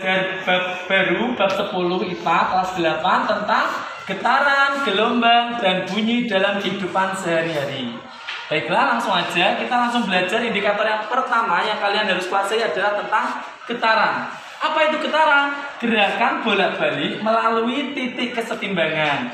Baru bab 10 IPA kelas 8 tentang getaran, gelombang, dan bunyi dalam kehidupan sehari-hari. Baiklah, langsung aja kita langsung belajar. Indikator yang pertama yang kalian harus kuasai adalah tentang getaran. Apa itu getaran? Gerakan bolak-balik melalui titik kesetimbangan.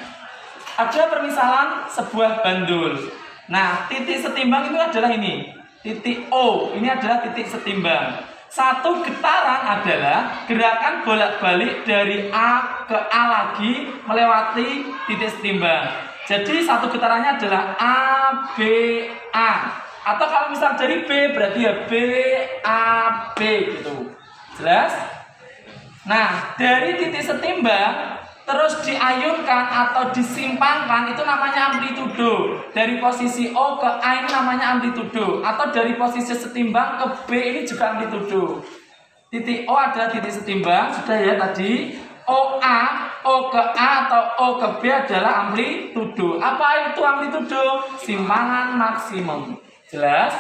Ada permisalan sebuah bandul. Nah, titik setimbang itu adalah ini. Titik O, ini adalah titik setimbang. Satu getaran adalah gerakan bolak-balik dari A ke A lagi melewati titik setimbang. Jadi satu getarannya adalah A, B, A. Atau kalau misal dari B berarti ya B, A, B gitu. Jelas? Nah, dari titik setimbang terus diayunkan atau disimpangkan itu namanya amplitudo. Dari posisi O ke A ini namanya amplitudo. Atau dari posisi setimbang ke B ini juga amplitudo. Titik O adalah titik setimbang, sudah ya tadi. OA, O ke A atau O ke B adalah amplitudo. Apa itu amplitudo? Simpangan maksimum. Jelas?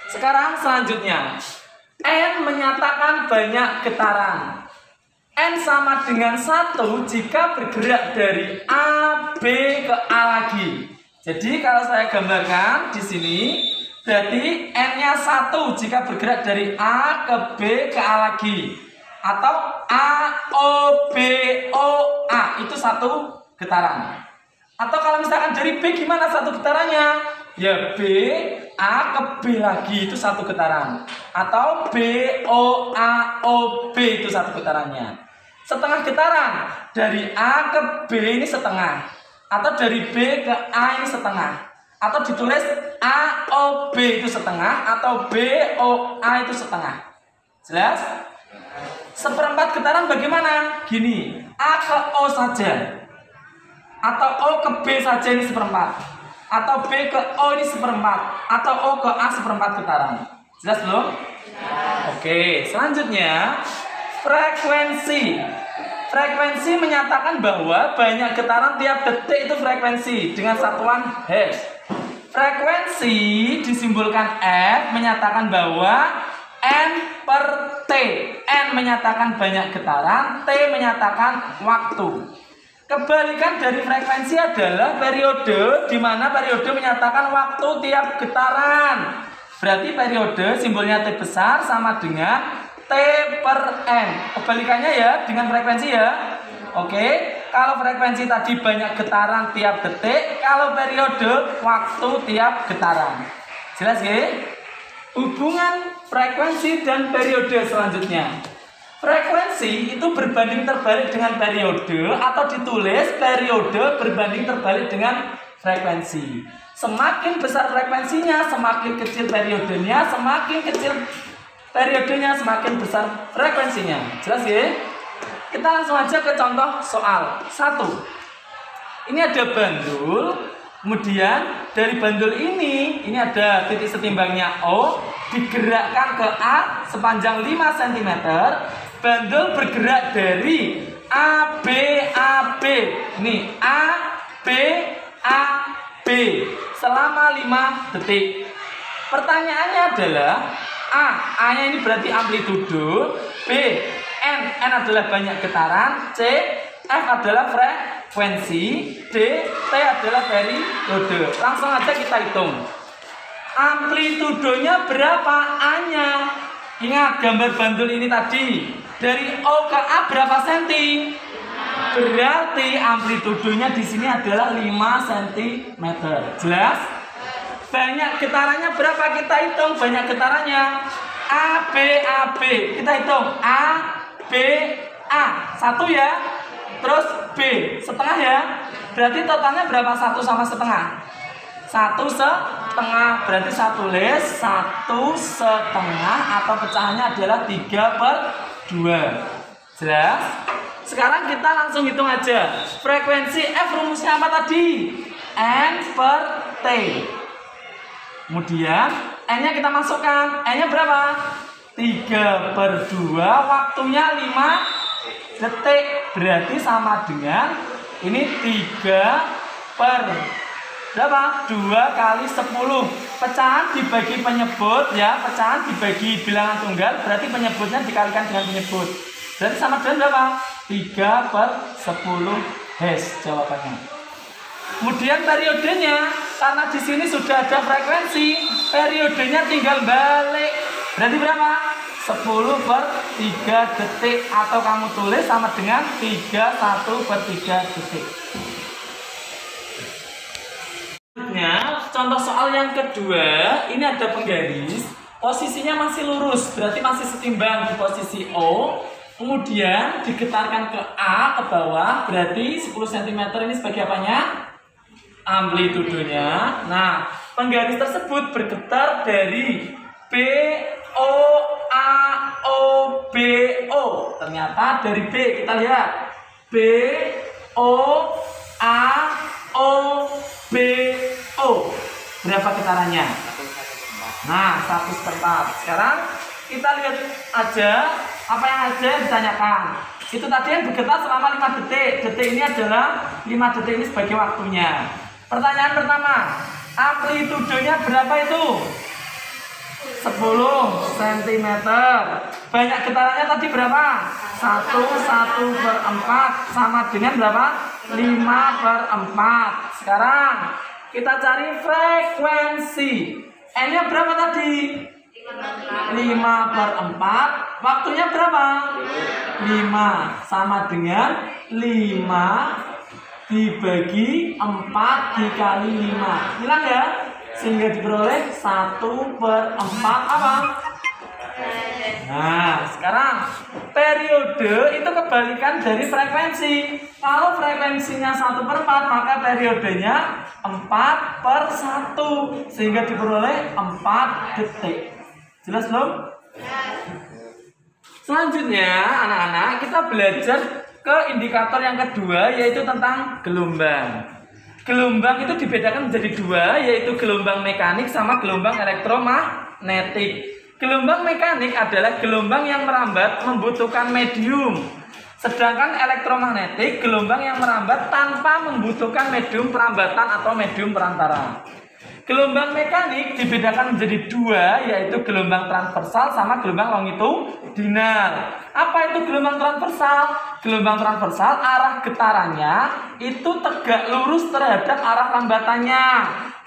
Sekarang selanjutnya, N menyatakan banyak getaran. N sama dengan 1 jika bergerak dari A, B ke A lagi. Jadi kalau saya gambarkan di sini, berarti N-nya 1 jika bergerak dari A ke B ke A lagi. Atau A, O, B, O, A. Itu satu getaran. Atau kalau misalkan dari B gimana satu getarannya? Ya B, A ke B lagi. Itu satu getaran. Atau B, O, A, O, B. Itu satu getarannya. Setengah getaran, dari A ke B ini setengah, atau dari B ke A ini setengah, atau ditulis A, O, B itu setengah, atau B, O, A itu setengah. Jelas? Seperempat getaran bagaimana? Gini, A ke O saja, atau O ke B saja ini seperempat, atau B ke O ini seperempat, atau O ke A seperempat getaran. Jelas belum? Oke, selanjutnya frekuensi. Frekuensi menyatakan bahwa banyak getaran tiap detik itu frekuensi dengan satuan Hertz. Frekuensi disimbolkan F menyatakan bahwa N per T. N menyatakan banyak getaran, T menyatakan waktu. Kebalikan dari frekuensi adalah periode, di mana periode menyatakan waktu tiap getaran. Berarti periode simbolnya T besar sama dengan T per N. Kebalikannya ya dengan frekuensi ya. Oke. Kalau frekuensi tadi banyak getaran tiap detik, kalau periode waktu tiap getaran. Jelas ya? Hubungan frekuensi dan periode selanjutnya. Frekuensi itu berbanding terbalik dengan periode, atau ditulis periode berbanding terbalik dengan frekuensi. Semakin besar frekuensinya, semakin kecil periodenya, semakin kecil periodenya, semakin besar frekuensinya. Jelas ya? Kita langsung aja ke contoh soal 1. Ini ada bandul. Kemudian dari bandul ini ada titik setimbangnya O, digerakkan ke A sepanjang 5 cm. Bandul bergerak dari A, B, A, B. Ini A, B, A, B selama 5 detik. Pertanyaannya adalah A-nya ini berarti amplitudo, B, N adalah banyak getaran, C, F adalah frekuensi, D, T adalah periode. Langsung aja kita hitung. Amplitudonya berapa A-nya? Ingat gambar bandul ini tadi. Dari O ke A berapa senti? Berarti amplitudonya di sini adalah 5 cm. Jelas? Banyak getarannya berapa? Kita hitung banyak getarannya. A, B, A, B. Kita hitung A, B, A. 1 ya. Terus B, setengah ya. Berarti totalnya berapa? 1 sama setengah. 1 setengah. Berarti 1 les 1 setengah. Atau pecahannya adalah 3/2. Jelas? Sekarang kita langsung hitung aja. Frekuensi F rumusnya apa tadi? N per T. Kemudian N-nya kita masukkan. N-nya berapa? 3/2. Waktunya 5 detik. Berarti sama dengan ini 3/5 berapa? 2 kali 10. Pecahan dibagi penyebut ya, pecahan dibagi bilangan tunggal, berarti penyebutnya dikalikan dengan penyebut. Berarti sama dengan berapa? 3/10 Hz jawabannya. Kemudian periodenya, karena di sini sudah ada frekuensi, periodenya tinggal balik. Berarti berapa? 10/3 detik, atau kamu tulis sama dengan 31/3 detik. Contoh soal yang kedua, ini ada penggaris, posisinya masih lurus, berarti masih setimbang di posisi O. Kemudian digetarkan ke A, ke bawah, berarti 10 cm ini sebagai apanya? Amplitudenya. Nah, penggaris tersebut bergetar dari B, O, A, O, B, O. Ternyata dari B, kita lihat B, O, A, O, B, O. Berapa getarannya? Nah, 1/4. Sekarang kita lihat aja apa yang aja ditanyakan. Itu tadi yang bergetar selama 5 detik. Detik ini adalah 5 detik ini sebagai waktunya. Pertanyaan pertama, amplitudenya berapa itu? 10 cm. Banyak getarannya tadi berapa? 1/4 sama dengan berapa? 5/4. Sekarang kita cari frekuensi. N-nya berapa tadi? 5/4. Waktunya berapa? 5 sama dengan 5 dibagi 4 dikali 5. Hilang ya? Sehingga diperoleh 1/4 apa? Nah, sekarang periode itu kebalikan dari frekuensi. Kalau frekuensinya 1/4, maka periodenya 4/1, sehingga diperoleh 4 detik. Jelas belum? Selanjutnya, anak-anak, kita belajar ke indikator yang kedua, yaitu tentang gelombang. Gelombang itu dibedakan menjadi dua, yaitu gelombang mekanik sama gelombang elektromagnetik. Gelombang mekanik adalah gelombang yang merambat membutuhkan medium. Sedangkan elektromagnetik gelombang yang merambat tanpa membutuhkan medium perambatan atau medium perantara. Gelombang mekanik dibedakan menjadi dua, yaitu gelombang transversal sama gelombang longitudinal. Apa itu gelombang transversal? Gelombang transversal arah getarannya itu tegak lurus terhadap arah rambatannya.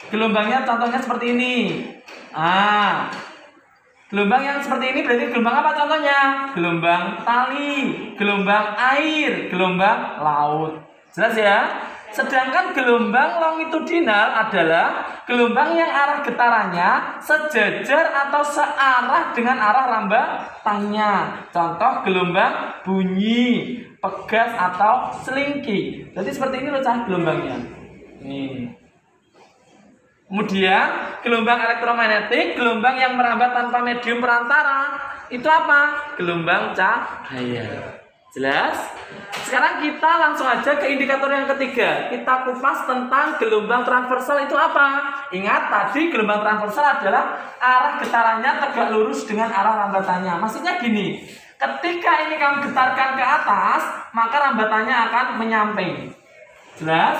Gelombangnya contohnya seperti ini. Gelombang yang seperti ini berarti gelombang apa contohnya? Gelombang tali, gelombang air, gelombang laut. Jelas ya? Sedangkan gelombang longitudinal adalah gelombang yang arah getarannya sejajar atau searah dengan arah rambatannya. Contoh gelombang bunyi, pegas atau selingki. Jadi seperti ini loh cah gelombangnya. Nih. Kemudian gelombang elektromagnetik, gelombang yang merambat tanpa medium perantara. Itu apa? Gelombang cahaya. Jelas? Sekarang kita langsung aja ke indikator yang ketiga. Kita kupas tentang gelombang transversal itu apa? Ingat tadi gelombang transversal adalah arah getarannya tegak lurus dengan arah rambatannya. Maksudnya gini, ketika ini kamu getarkan ke atas, maka rambatannya akan menyamping. Jelas?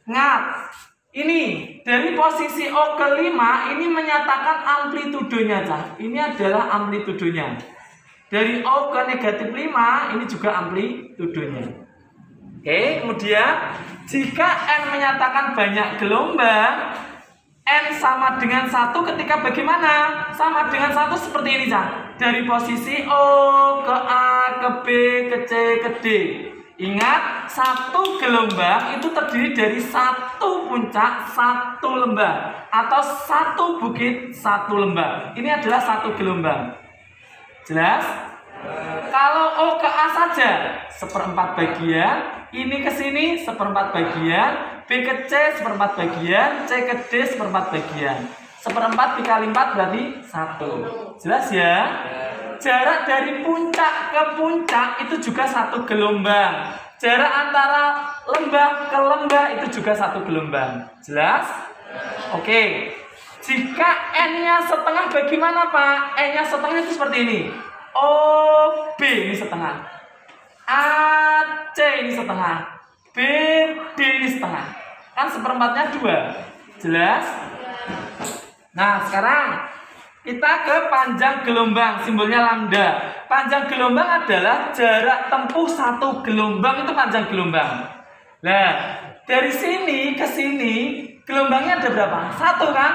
Ingat, ini dari posisi O ke 5 ini menyatakan amplitudenya, Cah. Ini adalah amplitudenya. Dari O ke -5 ini juga amplitudenya. Oke, kemudian jika N menyatakan banyak gelombang, N sama dengan 1 ketika bagaimana? Sama dengan 1 seperti ini, Cah. Dari posisi O ke A ke B ke C ke D. Ingat, satu gelombang itu terdiri dari satu puncak, satu lembah, atau satu bukit, satu lembah. Ini adalah satu gelombang. Jelas? Kalau O ke A saja 1/4 bagian, ini ke sini 1/4 bagian, B ke C 1/4 bagian, C ke D 1/4 bagian. 1/4 dikali 4 berarti 1. Jelas ya? Jarak dari puncak ke puncak itu juga satu gelombang. Jarak antara lembah ke lembah itu juga satu gelombang. Jelas? Oke. Jika N-nya setengah bagaimana, Pak? N-nya setengah itu seperti ini. OB ini setengah, AC ini setengah, BD ini setengah. Kan seperempatnya 2. Jelas? Nah, sekarang kita ke panjang gelombang, simbolnya lambda. Panjang gelombang adalah jarak tempuh satu gelombang, itu panjang gelombang. Nah, dari sini ke sini gelombangnya ada berapa? 1 kan?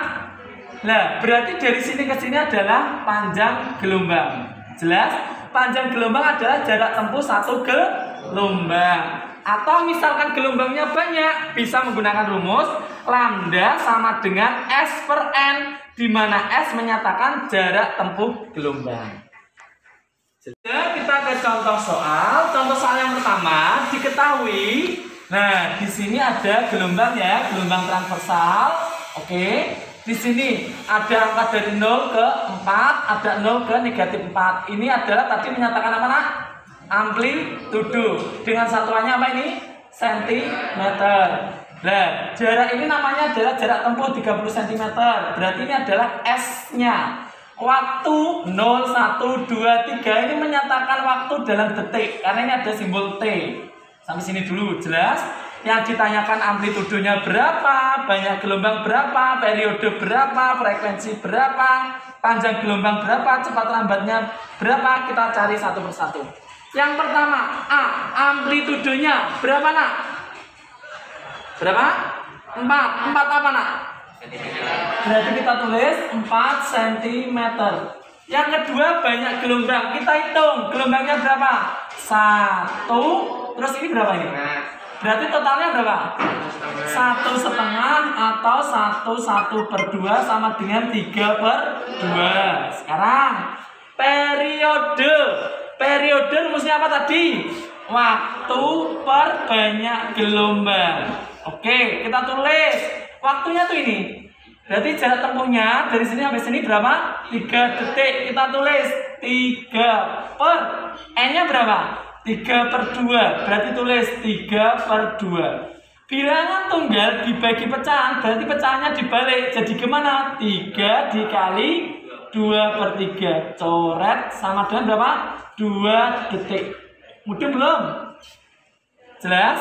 Nah, berarti dari sini ke sini adalah panjang gelombang. Jelas? Panjang gelombang adalah jarak tempuh satu gelombang. Atau misalkan gelombangnya banyak, bisa menggunakan rumus lambda sama dengan S per N, di mana S menyatakan jarak tempuh gelombang. Jadi kita ke contoh soal. Contoh soal yang pertama diketahui. Nah, di sini ada gelombang ya, gelombang transversal. Oke. Di sini ada angka dari 0 ke 4, ada 0 ke negatif 4. Ini adalah tadi menyatakan apa nak? Amplitudo. Dengan satuannya apa ini? Sentimeter. Nah, jarak ini namanya adalah jarak tempuh 30 cm. Berarti ini adalah S-nya. Waktu 0, 1, 2, 3 ini menyatakan waktu dalam detik. Karena ini ada simbol T. Sampai sini dulu, jelas? Yang ditanyakan amplitudonya berapa, banyak gelombang berapa, periode berapa, frekuensi berapa, panjang gelombang berapa, cepat lambatnya berapa, kita cari satu persatu. Yang pertama, A, amplitudonya berapa nak? Berapa? 4. 4 apa nak? Berarti kita tulis 4 cm. Yang kedua, banyak gelombang. Kita hitung gelombangnya berapa? 1. Terus ini berapa ini? Berarti totalnya berapa? 1,5 atau 1/2 sama dengan 3/2. Sekarang periode. Periode rumusnya apa tadi? Waktu per banyak gelombang. Oke, kita tulis. Waktunya tuh ini. Berarti jarak tempuhnya dari sini sampai sini berapa? 3 detik. Kita tulis 3 per N-nya berapa? 3/2. Berarti tulis 3/2. Bilangan tunggal dibagi pecahan, berarti pecahannya dibalik. Jadi gimana? 3 dikali 2/3. Coret sama dengan berapa? 2 detik. Mudah belum? Jelas?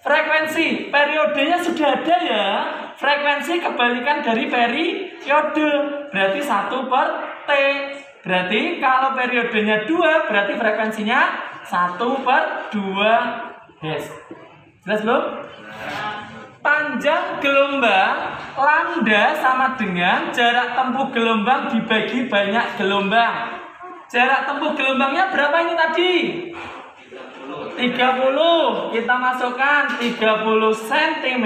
Frekuensi, periodenya sudah ada ya. Frekuensi kebalikan dari periode. Berarti 1/T. Berarti kalau periodenya 2, berarti frekuensinya 1/2 Hz. Jelas belum? Panjang gelombang lambda sama dengan jarak tempuh gelombang dibagi banyak gelombang. Jarak tempuh gelombangnya berapa ini tadi? 30. Kita masukkan 30 cm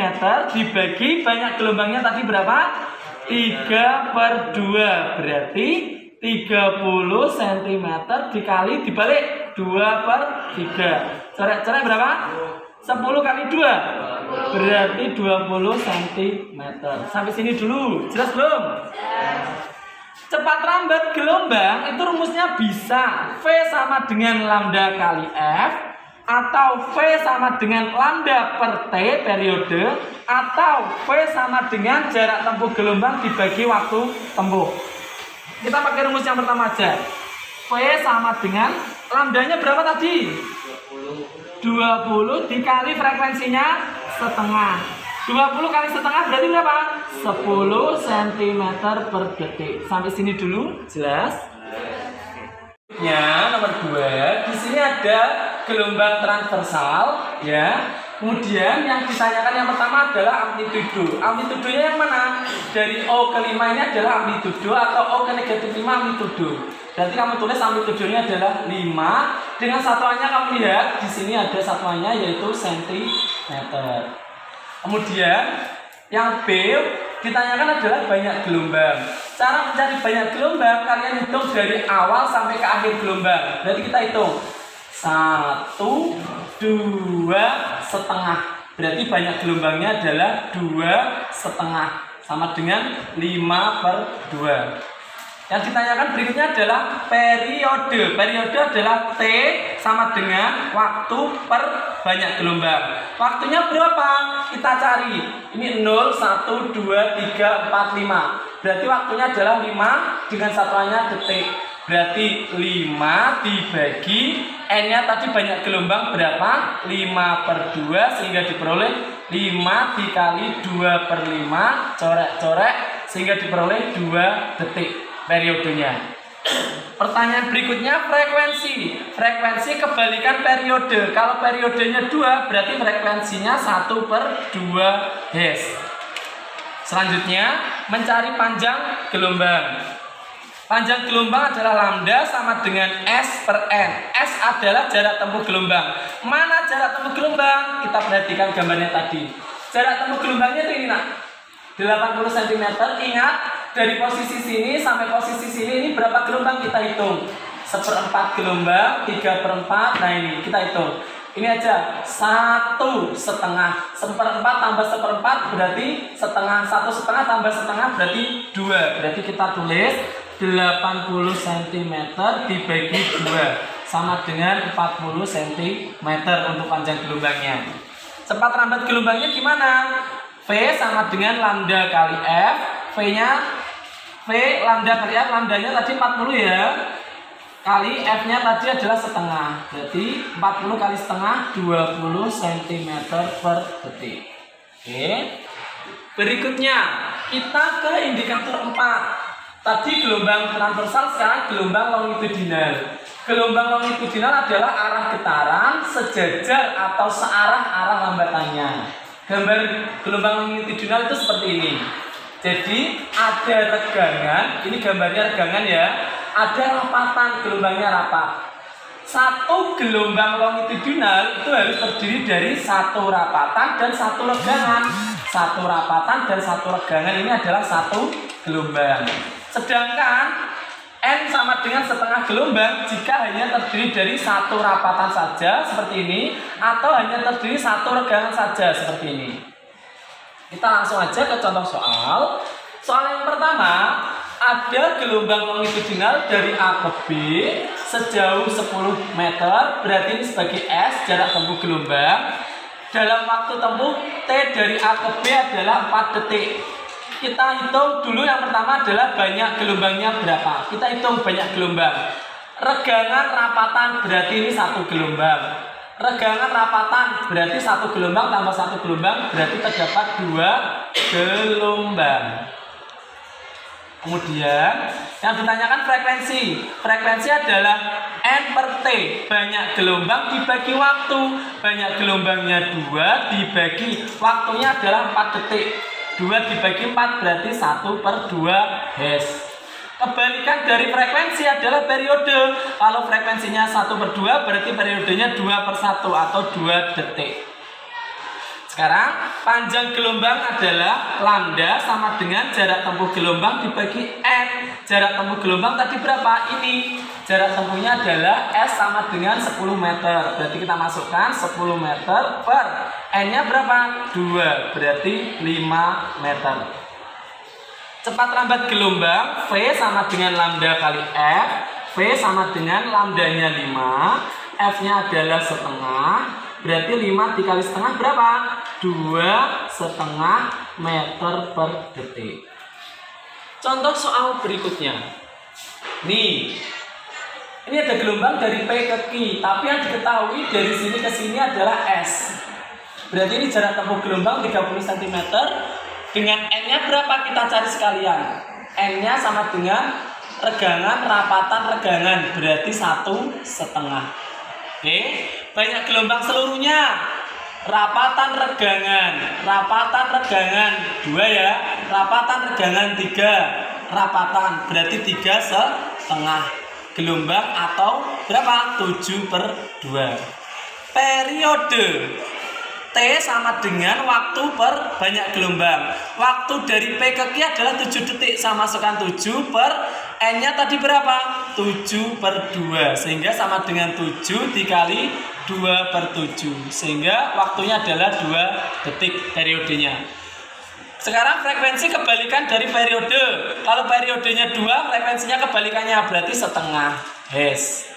dibagi banyak gelombangnya tadi berapa? 3/2. Berarti 30 cm dikali dibalik 2/3. Coret-coret berapa? 10 kali 2. Berarti 20 cm. Sampai sini dulu. Jelas belum? Cepat lambat gelombang itu rumusnya bisa V sama dengan lambda kali F, atau V sama dengan lambda per T periode, atau V sama dengan jarak tempuh gelombang dibagi waktu tempuh. Kita pakai rumus yang pertama aja. V sama dengan lambdanya berapa tadi? 20 dikali frekuensinya setengah. 20 kali setengah berarti berapa? 10 cm per detik. Sampai sini dulu, jelas? Ya, nomor 2. Di sini ada gelombang transversal, ya. Kemudian yang ditanyakan yang pertama adalah amplitudo. Amplitudonya yang mana? Dari O ke 5 ini adalah amplitudo, atau O ke negatif 5 amplitudo. Berarti kamu tulis amplitudonya adalah 5. Dengan satuannya kamu lihat di sini ada satuannya yaitu centimeter. Kemudian yang B ditanyakan adalah banyak gelombang. Cara mencari banyak gelombang, kalian hitung dari awal sampai ke akhir gelombang. Berarti kita hitung 1, 2, setengah. Berarti banyak gelombangnya adalah 2,5 sama dengan 5/2. Yang ditanyakan berikutnya adalah periode. Periode adalah T sama dengan waktu per banyak gelombang. Waktunya berapa? Kita cari. Ini 0, 1, 2, 3, 4, 5. Berarti waktunya adalah 5 dengan satuannya detik. Berarti 5 dibagi N-nya tadi banyak gelombang berapa? 5/2 sehingga diperoleh 5 dikali 2/5, corek-corek sehingga diperoleh 2 detik periodenya. Pertanyaan berikutnya frekuensi. Frekuensi kebalikan periode. Kalau periodenya 2 berarti frekuensinya 1/2 Hz. Selanjutnya mencari panjang gelombang. Panjang gelombang adalah lambda sama dengan S per N. S adalah jarak tempuh gelombang. Mana jarak tempuh gelombang? Kita perhatikan gambarnya tadi. Jarak tempuh gelombangnya itu ini nak, 80 cm. Ingat, dari posisi sini sampai posisi sini ini berapa gelombang kita hitung? 1/4 gelombang, 3/4. Nah ini kita hitung. Ini aja 1/2. 1/4 tambah 1/4 berarti setengah. 1/2 tambah setengah berarti 2. Berarti kita tulis 80 cm dibagi 2 sama dengan 40 cm untuk panjang gelombangnya. Cepat lambat gelombangnya gimana? V sama dengan lambda kali F. V lambda kali F, lambdanya tadi 40 ya. Kali F-nya tadi adalah setengah. Berarti 40 kali setengah 20 cm per detik. Oke. Berikutnya kita ke indikator 4. Tadi gelombang transversal, sekarang gelombang longitudinal. Gelombang longitudinal adalah arah getaran sejajar atau searah arah lambatannya. Gambar gelombang longitudinal itu seperti ini. Jadi ada regangan, ini gambarnya regangan ya. Ada rapatan, gelombangnya rapat. Satu gelombang longitudinal itu harus terdiri dari satu rapatan dan satu regangan. Satu rapatan dan satu regangan ini adalah satu gelombang. Sedangkan N sama dengan setengah gelombang jika hanya terdiri dari satu rapatan saja seperti ini, atau hanya terdiri satu regangan saja seperti ini. Kita langsung aja ke contoh soal. Soal yang pertama, ada gelombang longitudinal dari A ke B sejauh 10 meter, berarti ini sebagai S, jarak tempuh gelombang. Dalam waktu tempuh T dari A ke B adalah 4 detik. Kita hitung dulu, yang pertama adalah banyak gelombangnya berapa. Kita hitung banyak gelombang. Regangan rapatan berarti ini satu gelombang. Regangan rapatan berarti satu gelombang tambah satu gelombang berarti terdapat 2 gelombang. Kemudian yang ditanyakan frekuensi. Frekuensi adalah N per T. Banyak gelombang dibagi waktu. Banyak gelombangnya 2 dibagi waktunya adalah 4 detik. 2 dibagi 4 berarti 1/2 Hz. Kebalikan dari frekuensi adalah periode. Kalau frekuensinya 1/2 berarti periodenya 2/1 atau 2 detik. Sekarang panjang gelombang adalah lambda sama dengan jarak tempuh gelombang dibagi N. Jarak tempuh gelombang tadi berapa? Ini. Jarak tempuhnya adalah S sama dengan 10 meter. Berarti kita masukkan 10 meter per N-nya berapa? 2. Berarti 5 meter. Cepat lambat gelombang V sama dengan lambda kali F. V sama dengan lambdanya 5. F-nya adalah setengah. Berarti 5 dikali setengah berapa? 2,5 meter per detik. Contoh soal berikutnya. Nih, ini ada gelombang dari P ke Q, tapi yang diketahui dari sini ke sini adalah S. Berarti ini jarak tempuh gelombang 30 cm. Dengan N-nya berapa kita cari sekalian? N-nya sama dengan regangan, rapatan, regangan. Berarti 1,5. Oke, banyak gelombang seluruhnya. Rapatan, regangan. Rapatan, regangan 2 ya. Rapatan, regangan 3. Rapatan berarti 3,5 gelombang atau berapa? 7/2. Periode T sama dengan waktu per banyak gelombang. Waktu dari P ke Q adalah 7 detik. Sama masukkan 7 per N-nya tadi berapa? 7/2. Sehingga sama dengan 7 dikali 2/7. Sehingga waktunya adalah 2 detik periodenya. Sekarang frekuensi kebalikan dari periode. Kalau periodenya 2, frekuensinya kebalikannya berarti setengah Hz.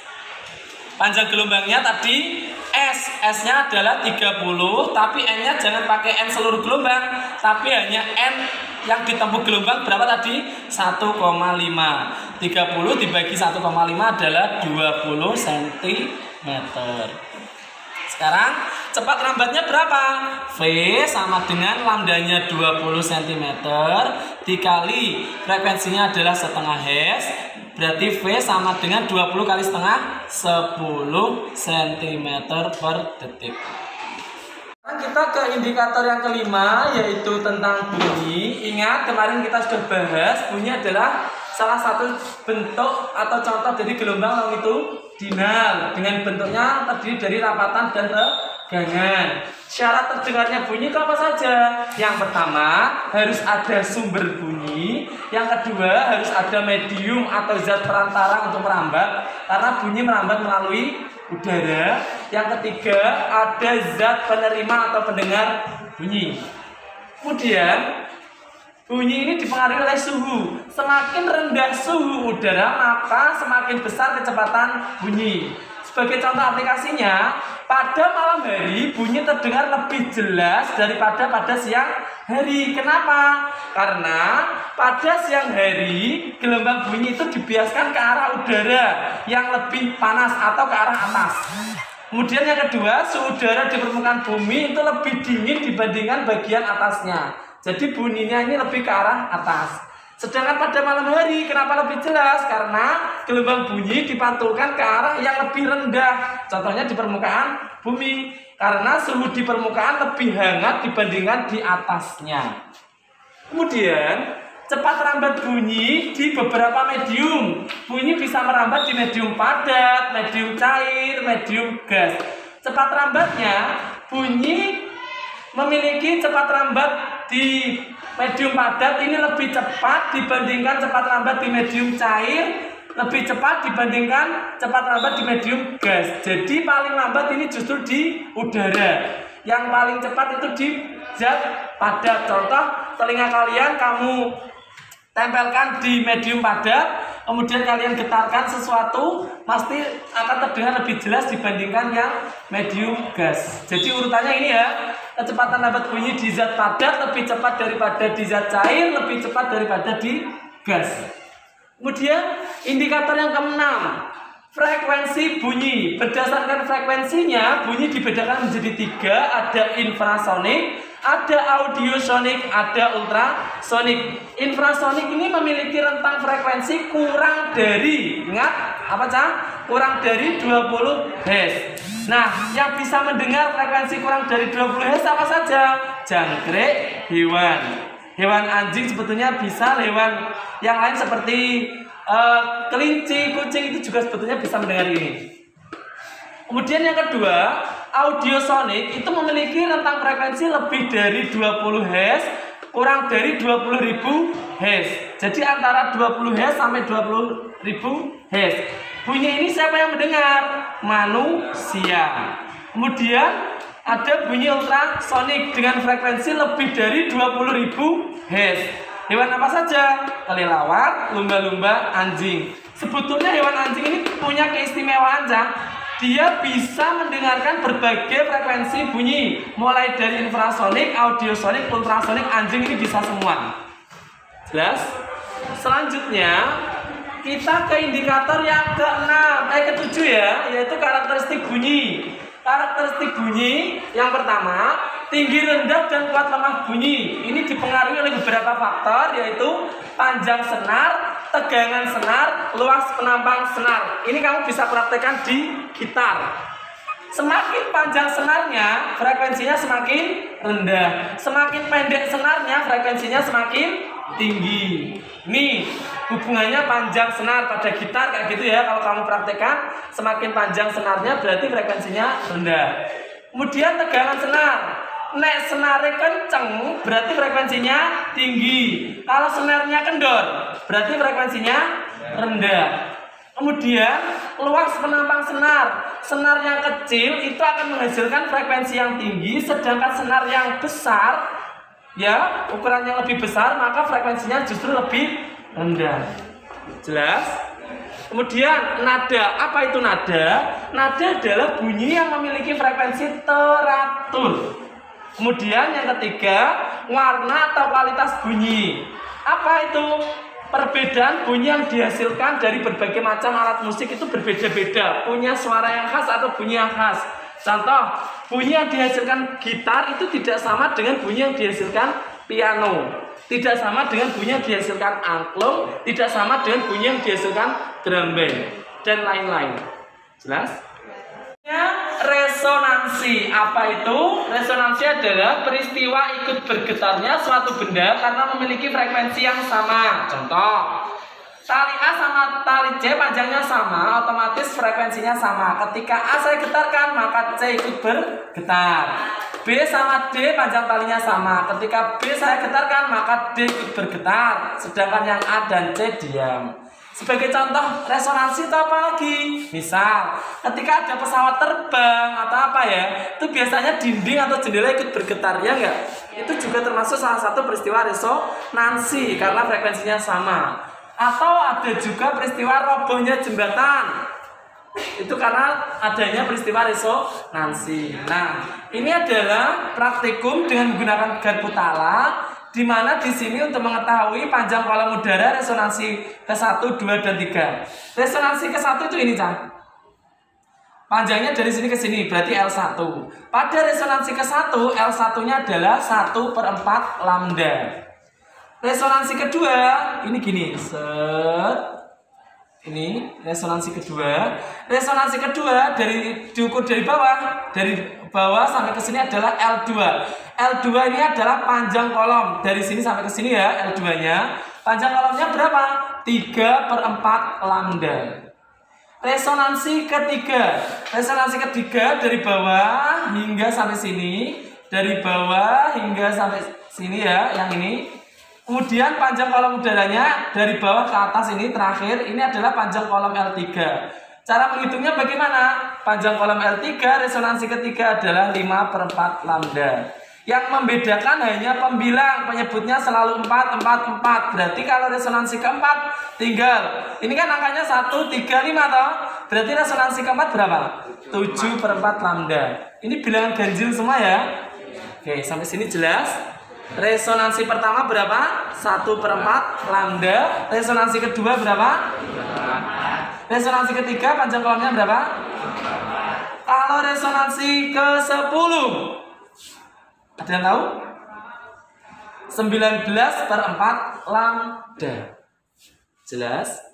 Panjang gelombangnya tadi S. S-nya adalah 30, tapi N-nya jangan pakai N seluruh gelombang, tapi hanya N yang ditempuh gelombang berapa tadi? 1,5. 30 dibagi 1,5 adalah 20 cm. Sekarang cepat rambatnya berapa? V sama dengan lambdanya 20 cm dikali frekuensinya adalah setengah Hz. Berarti V sama dengan 20 kali setengah 10 cm per detik. Sekarang kita ke indikator yang kelima, yaitu tentang bunyi. Ingat kemarin kita sudah bahas bunyi adalah salah satu bentuk atau contoh dari gelombang longitudinal dengan bentuknya terdiri dari rapatan dan tegangan. Syarat terdengarnya bunyi itu apa saja? Yang pertama harus ada sumber bunyi, yang kedua harus ada medium atau zat perantara untuk merambat karena bunyi merambat melalui udara, yang ketiga ada zat penerima atau pendengar bunyi. Kemudian bunyi ini dipengaruhi oleh suhu. Semakin rendah suhu udara, maka semakin besar kecepatan bunyi. Sebagai contoh aplikasinya, pada malam hari bunyi terdengar lebih jelas daripada pada siang hari. Kenapa? Karena pada siang hari gelombang bunyi itu dibiaskan ke arah udara yang lebih panas atau ke arah atas. Kemudian yang kedua, suhu udara di permukaan bumi itu lebih dingin dibandingkan bagian atasnya. Jadi bunyinya ini lebih ke arah atas. Sedangkan pada malam hari, kenapa lebih jelas? Karena gelombang bunyi dipantulkan ke arah yang lebih rendah. Contohnya di permukaan bumi. Karena suhu di permukaan lebih hangat dibandingkan di atasnya. Kemudian, cepat rambat bunyi di beberapa medium. Bunyi bisa merambat di medium padat, medium cair, medium gas. Cepat rambatnya, bunyi memiliki cepat rambat di medium padat ini lebih cepat dibandingkan cepat rambat di medium cair, lebih cepat dibandingkan cepat rambat di medium gas. Jadi paling lambat ini justru di udara. Yang paling cepat itu di zat padat. Contoh, telinga kalian kamu tempelkan di medium padat, kemudian kalian getarkan sesuatu, pasti akan terdengar lebih jelas dibandingkan yang medium gas. Jadi urutannya ini ya, kecepatan lambat bunyi di zat padat lebih cepat daripada di zat cair, lebih cepat daripada di gas. Kemudian indikator yang keenam, frekuensi bunyi. Berdasarkan frekuensinya, bunyi dibedakan menjadi 3, ada infrasonik, ada audiosonik, ada ultrasonik. Infrasonik ini memiliki rentang frekuensi kurang dari, ingat apa cah? Kurang dari 20 Hz. Nah, yang bisa mendengar frekuensi kurang dari 20 Hz apa saja? Jangkrik, hewan anjing sebetulnya bisa, hewan yang lain seperti kelinci, kucing itu juga sebetulnya bisa mendengar ini. Kemudian yang kedua, audiosonik itu memiliki rentang frekuensi lebih dari 20 Hz, kurang dari 20.000 Hz. Jadi antara 20 Hz sampai 20.000 Hz. Bunyi ini siapa yang mendengar? Manusia. Kemudian ada bunyi ultrasonik dengan frekuensi lebih dari 20.000 Hz. Hewan apa saja? Kelelawar, lumba-lumba, anjing. Sebetulnya hewan anjing ini punya keistimewaan, Cang. Dia bisa mendengarkan berbagai frekuensi bunyi, mulai dari infrasonik, audiosonik, ultrasonik. Anjing ini bisa semua. Jelas? Selanjutnya kita ke indikator yang ketujuh ya, yaitu karakteristik bunyi. Karakteristik bunyi yang pertama, tinggi, rendah, dan kuat lemah bunyi. Ini dipengaruhi oleh beberapa faktor, yaitu panjang senar, tegangan senar, luas penampang senar. Ini kamu bisa praktekkan di gitar. Semakin panjang senarnya, frekuensinya semakin rendah. Semakin pendek senarnya, frekuensinya semakin tinggi. Nih, hubungannya panjang senar pada gitar kayak gitu ya. Kalau kamu praktekkan, semakin panjang senarnya berarti frekuensinya rendah. Kemudian tegangan senar. Nek senarnya kenceng, berarti frekuensinya tinggi. Kalau senarnya kendor, berarti frekuensinya rendah. Kemudian luas penampang senar. Senar yang kecil itu akan menghasilkan frekuensi yang tinggi, sedangkan senar yang besar, ya ukuran yang lebih besar, maka frekuensinya justru lebih rendah. Jelas? Kemudian nada. Apa itu nada? Nada adalah bunyi yang memiliki frekuensi teratur. Kemudian yang ketiga, warna atau kualitas bunyi. Apa itu? Perbedaan bunyi yang dihasilkan dari berbagai macam alat musik itu berbeda-beda, punya suara yang khas atau bunyi yang khas. Contoh, bunyi yang dihasilkan gitar itu tidak sama dengan bunyi yang dihasilkan piano. Tidak sama dengan bunyi yang dihasilkan angklung, tidak sama dengan bunyi yang dihasilkan drum band, dan lain-lain. Jelas? Resonansi. Apa itu? Resonansi adalah peristiwa ikut bergetarnya suatu benda karena memiliki frekuensi yang sama. Contoh, tali A sama tali C panjangnya sama, otomatis frekuensinya sama. Ketika A saya getarkan, maka C ikut bergetar. B sama D panjang talinya sama. Ketika B saya getarkan, maka D ikut bergetar. Sedangkan yang A dan C diam. Sebagai contoh resonansi itu apa lagi? Misal, ketika ada pesawat terbang atau apa ya, itu biasanya dinding atau jendela ikut bergetar, ya enggak? Itu juga termasuk salah satu peristiwa resonansi karena frekuensinya sama. Atau ada juga peristiwa robohnya jembatan. Itu karena adanya peristiwa resonansi. Nah, ini adalah praktikum dengan menggunakan garpu tala, di mana di sini untuk mengetahui panjang kolom udara resonansi ke-1, 2, dan 3. Resonansi ke-1 itu ini, Cang. Panjangnya dari sini ke sini, berarti L1. Pada resonansi ke-1, L1-nya adalah 1/4 lambda. Resonansi kedua, ini gini, set. Ini resonansi kedua. Resonansi kedua diukur dari bawah sampai ke sini adalah L2. L2 ini adalah panjang kolom dari sini sampai ke sini ya, L2-nya. Panjang kolomnya berapa? 3/4 lambda. Resonansi ketiga. Resonansi ketiga dari bawah hingga sampai sini, dari bawah hingga sampai sini ya, yang ini. Kemudian panjang kolom udaranya dari bawah ke atas ini terakhir, ini adalah panjang kolom L3. Cara menghitungnya bagaimana? Panjang kolom L3 resonansi ketiga adalah 5/4 lambda. Yang membedakan hanya pembilang, penyebutnya selalu 4, 4, 4. Berarti kalau resonansi keempat tinggal, ini kan angkanya 1, 3, 5 toh. Berarti resonansi keempat berapa? 7/4 lambda. Ini bilangan ganjil semua ya. Oke, sampai sini jelas? Resonansi pertama berapa? 1/4 lambda. Resonansi kedua berapa? Resonansi ketiga panjang kolomnya berapa? Kalau resonansi ke-10, ada yang tahu? 19/4 lambda. Jelas?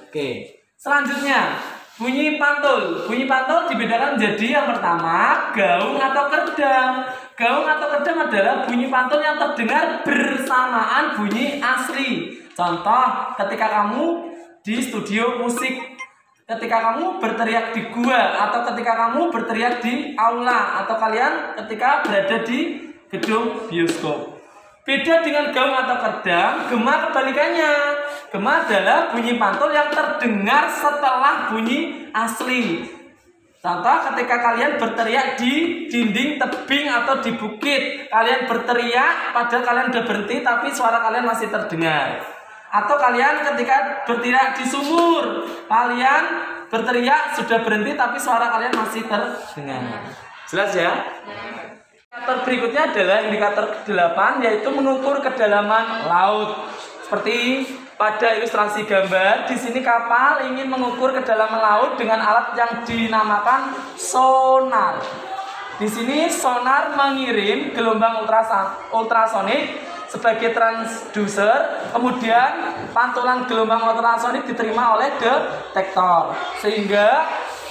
Oke. Selanjutnya, bunyi pantul. Bunyi pantul dibedakan menjadi yang pertama, gaung atau kerdam. Gaung atau kerdam adalah bunyi pantul yang terdengar bersamaan bunyi asli. Contoh, ketika kamu di studio musik, ketika kamu berteriak di gua, atau ketika kamu berteriak di aula, atau kalian ketika berada di gedung bioskop. Beda dengan gaung atau kerdam, gema kebalikannya. Gema adalah bunyi pantul yang terdengar setelah bunyi asli. Contoh, ketika kalian berteriak di dinding tebing atau di bukit, kalian berteriak padahal kalian udah berhenti tapi suara kalian masih terdengar. Atau kalian ketika berteriak di sumur, kalian berteriak sudah berhenti tapi suara kalian masih terdengar. Jelas ya? Indikator berikutnya adalah indikator ke-8, yaitu mengukur kedalaman laut. Seperti pada ilustrasi gambar, di sini kapal ingin mengukur kedalaman laut dengan alat yang dinamakan sonar. Di sini sonar mengirim gelombang ultrasonik sebagai transducer, kemudian pantulan gelombang ultrasonik diterima oleh detektor, sehingga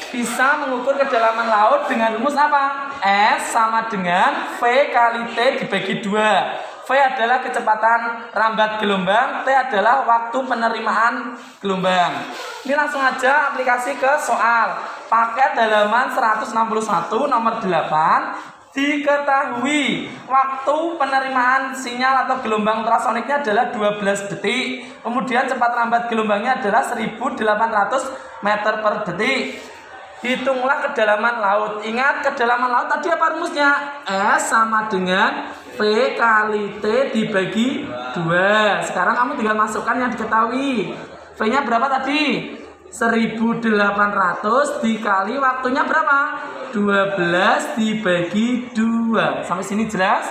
bisa mengukur kedalaman laut dengan rumus apa? S sama dengan V kali T dibagi 2. V adalah kecepatan rambat gelombang, T adalah waktu penerimaan gelombang. Ini langsung aja aplikasi ke soal. Paket halaman 161 nomor 8. Diketahui waktu penerimaan sinyal atau gelombang ultrasoniknya adalah 12 detik. Kemudian cepat rambat gelombangnya adalah 1800 meter per detik. Hitunglah kedalaman laut. Ingat, kedalaman laut tadi apa rumusnya? S sama dengan V kali T dibagi 2. Sekarang kamu tinggal masukkan yang diketahui. V-nya berapa tadi? 1800 dikali waktunya berapa? 12 dibagi 2. Sampai sini jelas?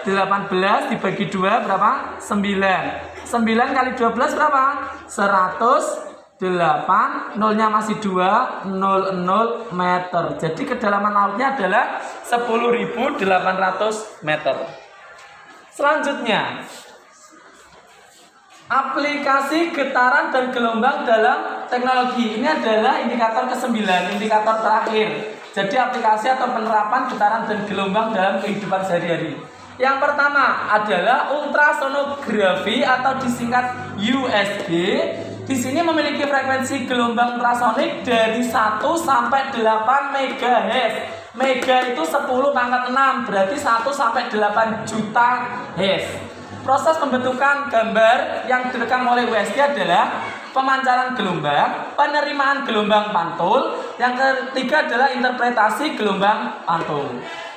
18 dibagi 2 berapa? 9. 9 kali 12 berapa? 100 8, nolnya masih 2, 00 meter. Jadi kedalaman lautnya adalah 10.800 meter. Selanjutnya, aplikasi getaran dan gelombang dalam teknologi. Ini adalah indikator ke-9, indikator terakhir. Jadi aplikasi atau penerapan getaran dan gelombang dalam kehidupan sehari-hari. Yang pertama adalah ultrasonografi atau disingkat USG. Di sini memiliki frekuensi gelombang ultrasonik dari 1 sampai 8 MHz. Mega itu 10 pangkat 6, berarti 1 sampai 8 juta Hz. Proses pembentukan gambar yang direkam oleh USG adalah pemancaran gelombang, penerimaan gelombang pantul, yang ketiga adalah interpretasi gelombang pantul.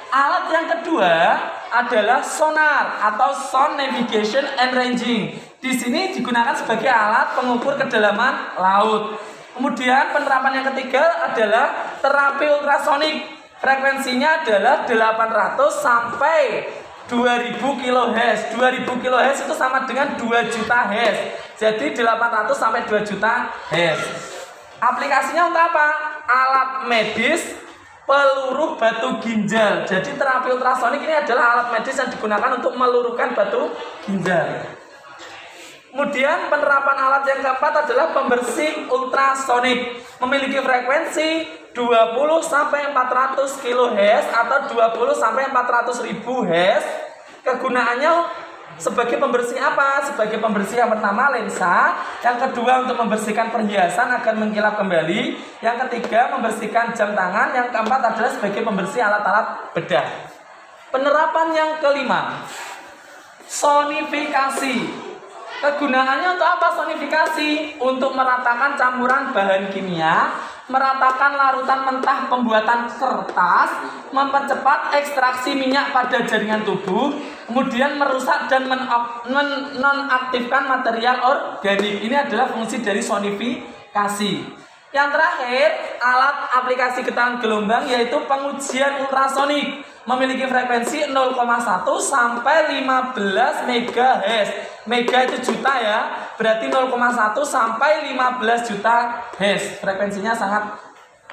Alat yang kedua adalah sonar atau sound navigation and ranging. Di sini digunakan sebagai alat pengukur kedalaman laut. Kemudian penerapan yang ketiga adalah terapi ultrasonik. Frekuensinya adalah 800 sampai 2000 kHz. 2000 kHz itu sama dengan 2 juta Hz. Jadi 800 sampai 2 juta Hz. Aplikasinya untuk apa? Alat medis, peluru batu ginjal. Jadi terapi ultrasonik ini adalah alat medis yang digunakan untuk meluruhkan batu ginjal. Kemudian penerapan alat yang keempat adalah pembersih ultrasonik. Memiliki frekuensi 20 sampai 400 kHz atau 20 sampai 400.000 Hz. Kegunaannya sebagai pembersih apa? Sebagai pembersih yang pertama lensa, yang kedua untuk membersihkan perhiasan agar mengkilap kembali, yang ketiga membersihkan jam tangan, yang keempat adalah sebagai pembersih alat-alat bedah. Penerapan yang kelima, sonifikasi. Kegunaannya untuk apa sonifikasi? Untuk meratakan campuran bahan kimia, meratakan larutan mentah pembuatan kertas, mempercepat ekstraksi minyak pada jaringan tubuh, kemudian merusak dan menonaktifkan material organik. Ini adalah fungsi dari sonifikasi. Yang terakhir, alat aplikasi getaran gelombang yaitu pengujian ultrasonik. Memiliki frekuensi 0,1 sampai 15 MHz. Mega itu juta ya, berarti 0,1 sampai 15 juta Hz. Frekuensinya sangat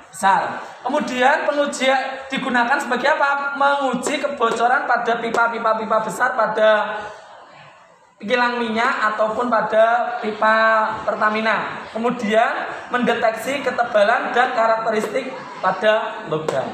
besar. Kemudian pengujian digunakan sebagai apa? Menguji kebocoran pada pipa-pipa besar pada kilang minyak ataupun pada pipa Pertamina. Kemudian mendeteksi ketebalan dan karakteristik pada logam.